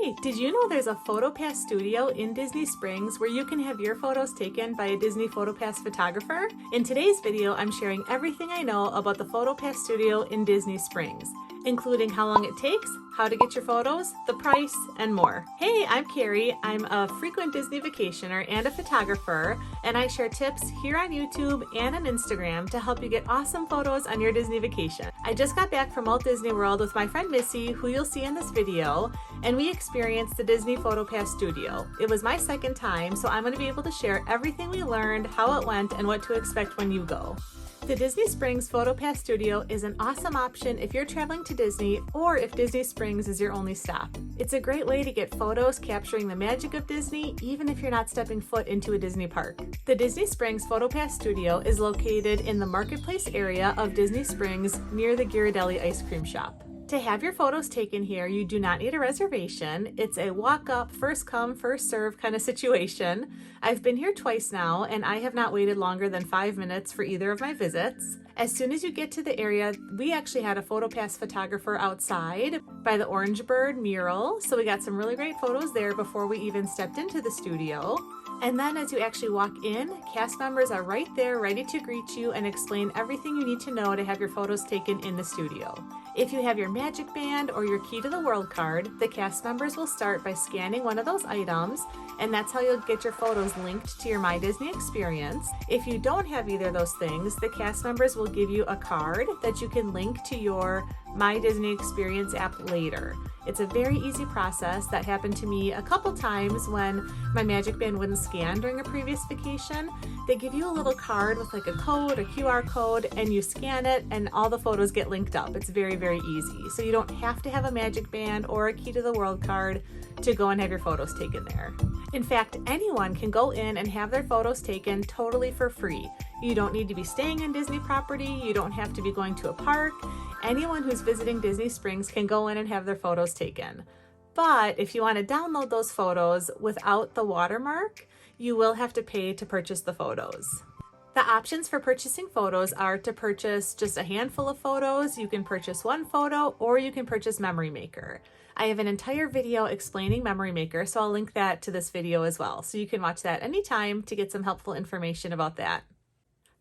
Hey, did you know there's a Photopass Studio in Disney Springs where you can have your photos taken by a Disney Photopass photographer? In today's video, I'm sharing everything I know about the Photopass Studio in Disney Springs, including how long it takes, how to get your photos, the price, and more. Hey, I'm Carrie. I'm a frequent Disney vacationer and a photographer, and I share tips here on YouTube and on Instagram to help you get awesome photos on your Disney vacation. I just got back from Walt Disney World with my friend Missy, who you'll see in this video, and we experienced the Disney Photopass Studio. It was my second time, so I'm going to be able to share everything we learned, how it went, and what to expect when you go. The Disney Springs Photopass Studio is an awesome option if you're traveling to Disney or if Disney Springs is your only stop. It's a great way to get photos capturing the magic of Disney, even if you're not stepping foot into a Disney park. The Disney Springs Photopass Studio is located in the Marketplace area of Disney Springs near the Ghirardelli ice cream shop. To have your photos taken here, you do not need a reservation. It's a walk-up, first come, first serve kind of situation. I've been here twice now, and I have not waited longer than 5 minutes for either of my visits. As soon as you get to the area, we actually had a Photopass photographer outside by the Orange Bird mural, so we got some really great photos there before we even stepped into the studio. And then as you actually walk in, cast members are right there ready to greet you and explain everything you need to know to have your photos taken in the studio. If you have your magic band or your key to the world card, the cast members will start by scanning one of those items, and that's how you'll get your photos linked to your My Disney experience. If you don't have either of those things, the cast members will give you a card that you can link to your My Disney experience app later. It's a very easy process that happened to me a couple times when my magic band wouldn't scan during a previous vacation. They give you a little card with like a code, a QR code, and you scan it and all the photos get linked up. It's very, very easy. So you don't have to have a magic band or a key to the world card to go and have your photos taken there. In fact, anyone can go in and have their photos taken totally for free. You don't need to be staying on Disney property. You don't have to be going to a park. Anyone who's visiting Disney Springs can go in and have their photos taken. But if you want to download those photos without the watermark, you will have to pay to purchase the photos. The options for purchasing photos are to purchase just a handful of photos, you can purchase one photo, or you can purchase Memory Maker. I have an entire video explaining Memory Maker, so I'll link that to this video as well. So you can watch that anytime to get some helpful information about that.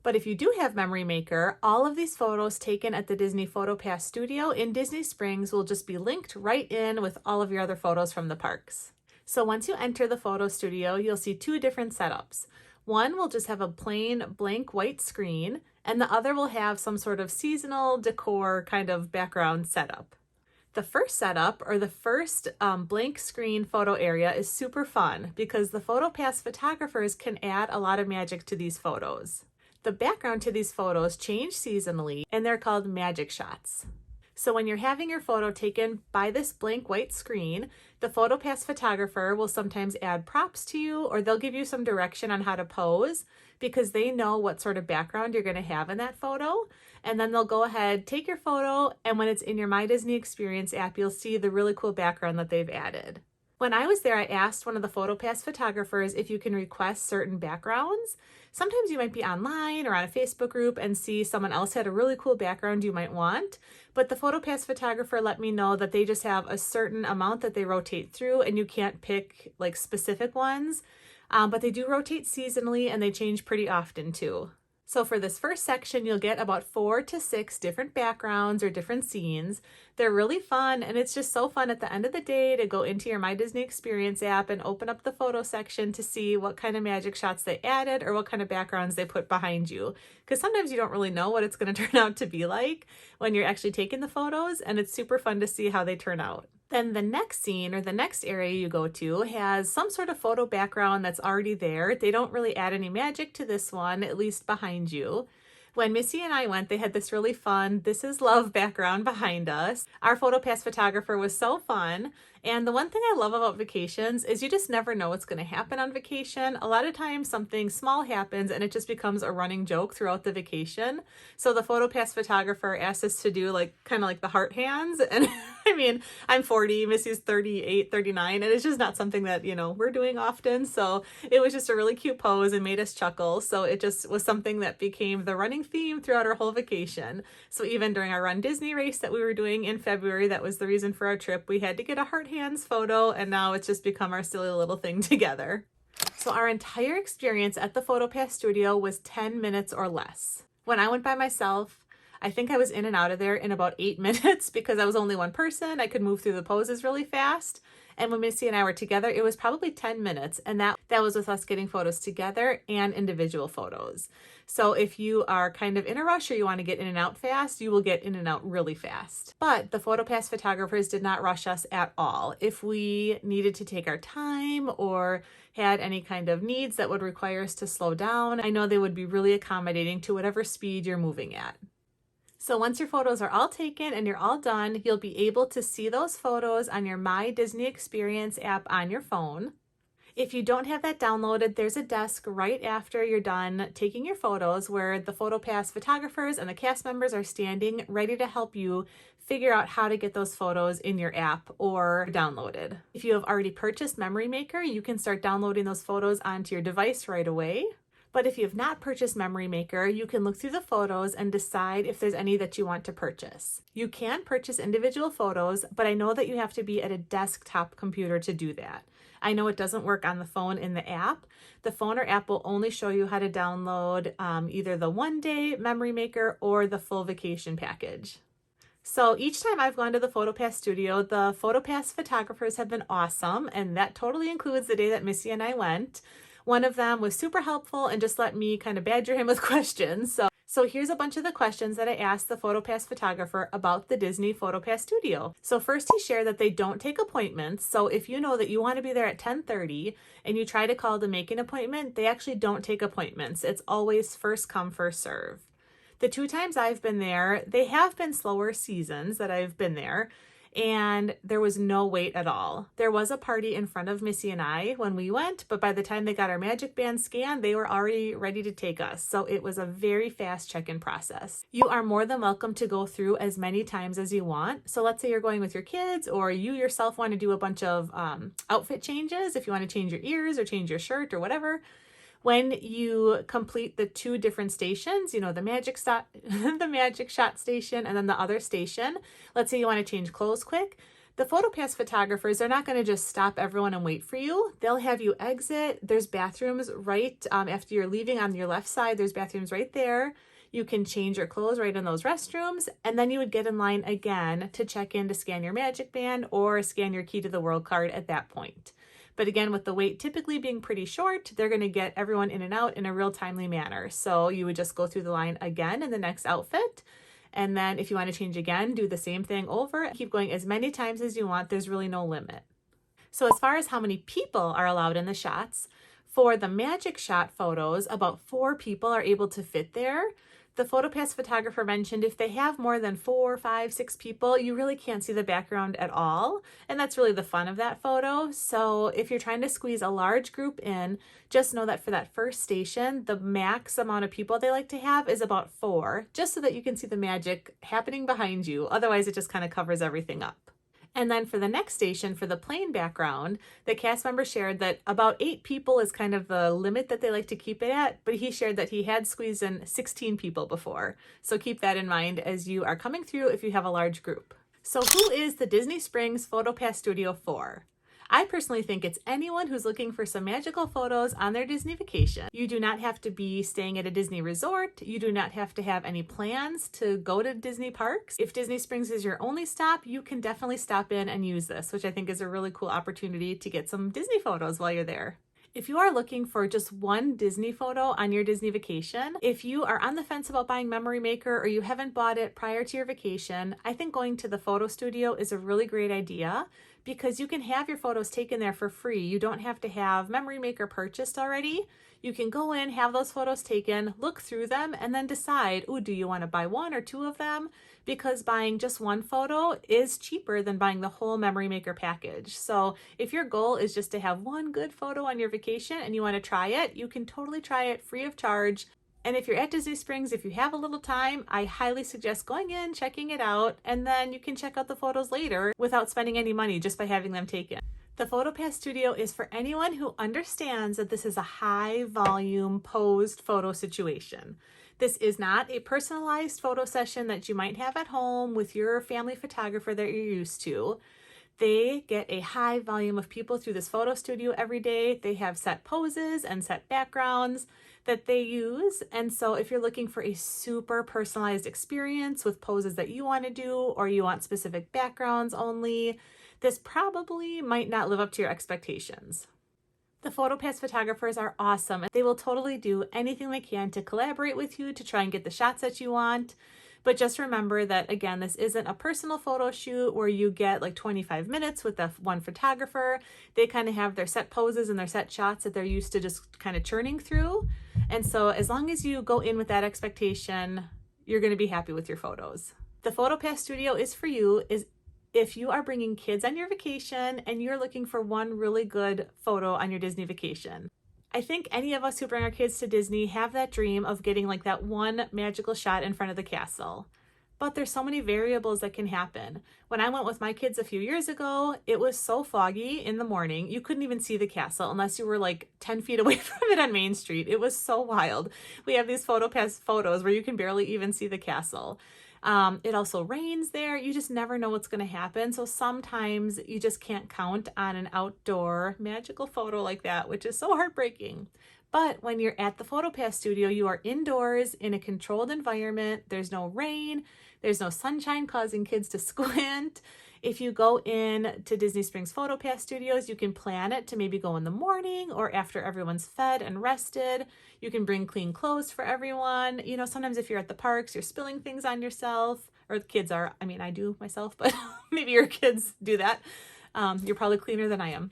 But if you do have Memory Maker, all of these photos taken at the Disney Photopass Studio in Disney Springs will just be linked right in with all of your other photos from the parks. So once you enter the photo studio, you'll see two different setups. One will just have a plain blank white screen, and the other will have some sort of seasonal decor kind of background setup. The first setup, or the first blank screen photo area, is super fun because the Photopass photographers can add a lot of magic to these photos. The background to these photos change seasonally, and they're called magic shots. So when you're having your photo taken by this blank white screen, the Photopass photographer will sometimes add props to you, or they'll give you some direction on how to pose because they know what sort of background you're going to have in that photo. And then they'll go ahead, take your photo, and when it's in your My Disney Experience app, you'll see the really cool background that they've added. When I was there, I asked one of the Photopass photographers if you can request certain backgrounds. Sometimes you might be online or on a Facebook group and see someone else had a really cool background you might want, but the Photopass photographer let me know that they just have a certain amount that they rotate through and you can't pick like specific ones, but they do rotate seasonally and they change pretty often too. So for this first section, you'll get about 4 to 6 different backgrounds or different scenes. They're really fun, and it's just so fun at the end of the day to go into your My Disney Experience app and open up the photo section to see what kind of magic shots they added or what kind of backgrounds they put behind you. Because sometimes you don't really know what it's going to turn out to be like when you're actually taking the photos, and it's super fun to see how they turn out. Then the next scene or the next area you go to has some sort of photo background that's already there. They don't really add any magic to this one, at least behind you. When Missy and I went, they had this really fun "This is Love" background behind us. Our Photopass photographer was so fun. And the one thing I love about vacations is you just never know what's going to happen on vacation. A lot of times something small happens and it just becomes a running joke throughout the vacation. So the Photopass photographer asked us to do like kind of like the heart hands. And I mean, I'm 40, Missy's 38, 39, and it's just not something that, you know, we're doing often. So it was just a really cute pose and made us chuckle. So it just was something that became the running theme throughout our whole vacation. So even during our Run Disney race that we were doing in February, that was the reason for our trip, we had to get a heart hands photo, and now it's just become our silly little thing together. So our entire experience at the Photopass Studio was 10 minutes or less. When I went by myself, I think I was in and out of there in about 8 minutes because I was only one person. I could move through the poses really fast. And when Missy and I were together, it was probably 10 minutes. And that was with us getting photos together and individual photos. So if you are kind of in a rush or you want to get in and out fast, you will get in and out really fast. But the Photopass photographers did not rush us at all. If we needed to take our time or had any kind of needs that would require us to slow down, I know they would be really accommodating to whatever speed you're moving at. So once your photos are all taken and you're all done, you'll be able to see those photos on your My Disney Experience app on your phone. If you don't have that downloaded, there's a desk right after you're done taking your photos where the Photopass photographers and the cast members are standing ready to help you figure out how to get those photos in your app or downloaded. If you have already purchased Memory Maker, you can start downloading those photos onto your device right away. But if you have not purchased Memory Maker, you can look through the photos and decide if there's any that you want to purchase. You can purchase individual photos, but I know that you have to be at a desktop computer to do that. I know it doesn't work on the phone in the app. The phone or app will only show you how to download either the one-day Memory Maker or the full vacation package. So each time I've gone to the Photopass Studio, the Photopass photographers have been awesome, and that totally includes the day that Missy and I went. One of them was super helpful and just let me kind of badger him with questions. So here's a bunch of the questions that I asked the Photopass photographer about the Disney Photopass Studio. So first he shared that they don't take appointments. So if you know that you want to be there at 10:30 and you try to call to make an appointment, they actually don't take appointments. It's always first come, first serve. The 2 times I've been there, they have been slower seasons that I've been there, and there was no wait at all. There was a party in front of Missy and I when we went, but by the time they got our magic band scanned, they were already ready to take us. So it was a very fast check-in process. You are more than welcome to go through as many times as you want. So let's say you're going with your kids, or you yourself want to do a bunch of outfit changes. If you want to change your ears or change your shirt or whatever, when you complete the 2 different stations, the magic shot station and then the other station, let's say you want to change clothes quick, the Photopass photographers are not going to just stop everyone and wait for you. They'll have you exit. There's bathrooms right after you're leaving on your left side. There's bathrooms right there. You can change your clothes right in those restrooms, and then you would get in line again to check in to scan your magic band or scan your key to the world card at that point. But again, with the wait typically being pretty short, they're going to get everyone in and out in a real timely manner. So you would just go through the line again in the next outfit. And then if you want to change again, do the same thing over. Keep going as many times as you want. There's really no limit. So as far as how many people are allowed in the shots, for the magic shot photos, about 4 people are able to fit there. The Photopass photographer mentioned if they have more than 4, 5, 6 people, you really can't see the background at all. And that's really the fun of that photo. So if you're trying to squeeze a large group in, just know that for that first station, the max amount of people they like to have is about 4, just so that you can see the magic happening behind you. Otherwise, it just kind of covers everything up. And then for the next station, for the plain background, the cast member shared that about 8 people is kind of the limit that they like to keep it at, but he shared that he had squeezed in 16 people before. So keep that in mind as you are coming through if you have a large group. So who is the Disney Springs Photopass Studio for? I personally think it's anyone who's looking for some magical photos on their Disney vacation. You do not have to be staying at a Disney resort. You do not have to have any plans to go to Disney parks. If Disney Springs is your only stop, you can definitely stop in and use this, which I think is a really cool opportunity to get some Disney photos while you're there. If you are looking for just one Disney photo on your Disney vacation, if you are on the fence about buying Memory Maker or you haven't bought it prior to your vacation, I think going to the photo studio is a really great idea because you can have your photos taken there for free. You don't have to have Memory Maker purchased already. You can go in, have those photos taken, look through them, and then decide, do you want to buy 1 or 2 of them? Because buying just one photo is cheaper than buying the whole Memory Maker package. So if your goal is just to have one good photo on your vacation and you want to try it, you can totally try it free of charge. And if you're at Disney Springs, if you have a little time, I highly suggest going in, checking it out, and then you can check out the photos later without spending any money just by having them taken. The Photopass Studio is for anyone who understands that this is a high volume posed photo situation. This is not a personalized photo session that you might have at home with your family photographer that you're used to. They get a high volume of people through this photo studio every day. They have set poses and set backgrounds that they use. And so if you're looking for a super personalized experience with poses that you want to do, or you want specific backgrounds only, this probably might not live up to your expectations. The Photopass photographers are awesome. They will totally do anything they can to collaborate with you to try and get the shots that you want. But just remember that, again, this isn't a personal photo shoot where you get like 25 minutes with the one photographer. They kind of have their set poses and their set shots that they're used to just kind of churning through. And so as long as you go in with that expectation, you're going to be happy with your photos. The Photopass Studio is for you if you are bringing kids on your vacation and you're looking for one really good photo on your Disney vacation. I think any of us who bring our kids to Disney have that dream of getting like that one magical shot in front of the castle. But there's so many variables that can happen. When I went with my kids a few years ago, it was so foggy in the morning. You couldn't even see the castle unless you were like 10 feet away from it on Main Street. It was so wild. We have these Photopass photos where you can barely even see the castle. It also rains there. You just never know what's going to happen. So sometimes you just can't count on an outdoor magical photo like that, which is so heartbreaking. But when you're at the Photopass Studio, you are indoors in a controlled environment. There's no rain. There's no sunshine causing kids to squint. If you go in to Disney Springs Photopass Studios, you can plan it to maybe go in the morning or after everyone's fed and rested. You can bring clean clothes for everyone. You know, sometimes if you're at the parks, you're spilling things on yourself, or the kids are. I mean, I do myself, but maybe your kids do that. You're probably cleaner than I am.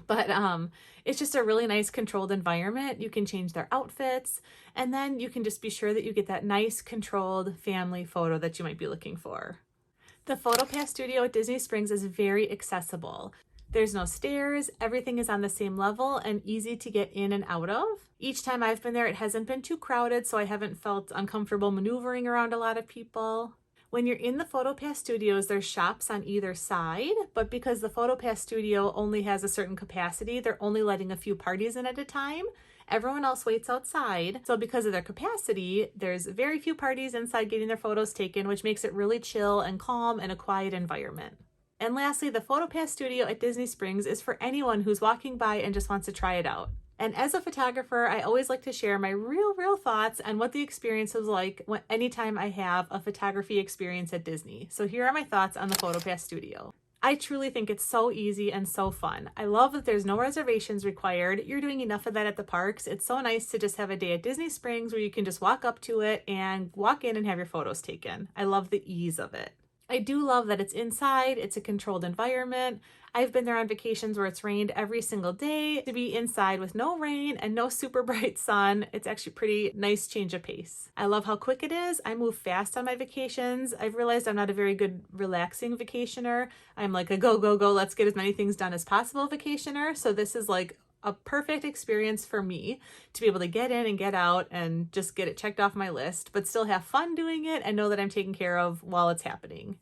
But it's just a really nice controlled environment. You can change their outfits, and then you can just be sure that you get that nice controlled family photo that you might be looking for. The Photopass Studio at Disney Springs is very accessible. There's no stairs, everything is on the same level and easy to get in and out of. Each time I've been there, it hasn't been too crowded, so I haven't felt uncomfortable maneuvering around a lot of people. When you're in the Photopass Studios, there's shops on either side, but because the Photopass Studio only has a certain capacity, they're only letting a few parties in at a time. Everyone else waits outside. So because of their capacity, there's very few parties inside getting their photos taken, which makes it really chill and calm and a quiet environment. And lastly, the Photopass Studio at Disney Springs is for anyone who's walking by and just wants to try it out. And as a photographer, I always like to share my real thoughts on what the experience was like anytime I have a photography experience at Disney. So here are my thoughts on the Photopass Studio. I truly think it's so easy and so fun. I love that there's no reservations required. You're doing enough of that at the parks. It's so nice to just have a day at Disney Springs where you can just walk up to it and walk in and have your photos taken. I love the ease of it. I do love that it's inside, it's a controlled environment. I've been there on vacations where it's rained every single day. To be inside with no rain and no super bright sun, it's actually pretty nice change of pace. I love how quick it is. I move fast on my vacations. I've realized I'm not a very good relaxing vacationer. I'm like a go, let's get as many things done as possible vacationer. So this is like a perfect experience for me to be able to get in and get out and just get it checked off my list, but still have fun doing it and know that I'm taken care of while it's happening.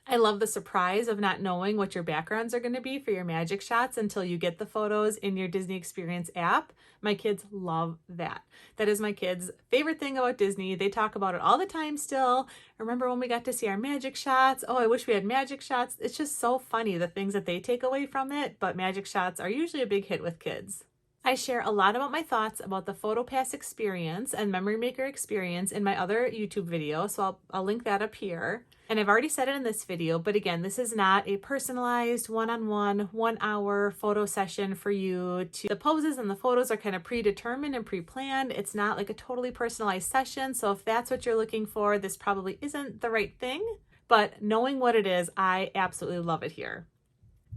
I love the surprise of not knowing what your backgrounds are going to be for your magic shots until you get the photos in your Disney Experience app. My kids love that. That is my kids' favorite thing about Disney. They talk about it all the time still. Remember when we got to see our magic shots? Oh, I wish we had magic shots. It's just so funny the things that they take away from it, but magic shots are usually a big hit with kids. I share a lot about my thoughts about the Photopass experience and Memory Maker experience in my other YouTube video, so I'll link that up here. And I've already said it in this video, but again, this is not a personalized one-on-one, 1 hour photo session for you. The poses and the photos are kind of predetermined and pre-planned. It's not like a totally personalized session. So if that's what you're looking for, this probably isn't the right thing. But knowing what it is, I absolutely love it here.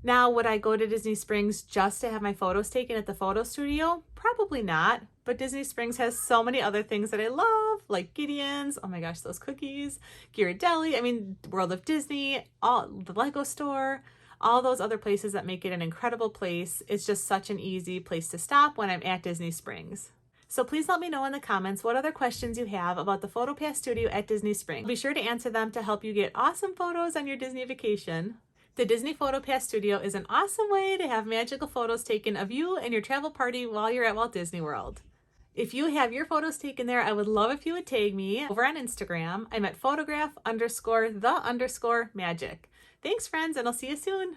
Now, would I go to Disney Springs just to have my photos taken at the photo studio? Probably not, but Disney Springs has so many other things that I love, like Gideon's, oh my gosh, those cookies, Ghirardelli, I mean, World of Disney, the Lego store, all those other places that make it an incredible place. It's just such an easy place to stop when I'm at Disney Springs. So please let me know in the comments what other questions you have about the Photopass Studio at Disney Springs. Be sure to answer them to help you get awesome photos on your Disney vacation. The Disney Photopass Studio is an awesome way to have magical photos taken of you and your travel party while you're at Walt Disney World. If you have your photos taken there, I would love if you would tag me over on Instagram. I'm at photograph_the_magic. Thanks, friends, and I'll see you soon.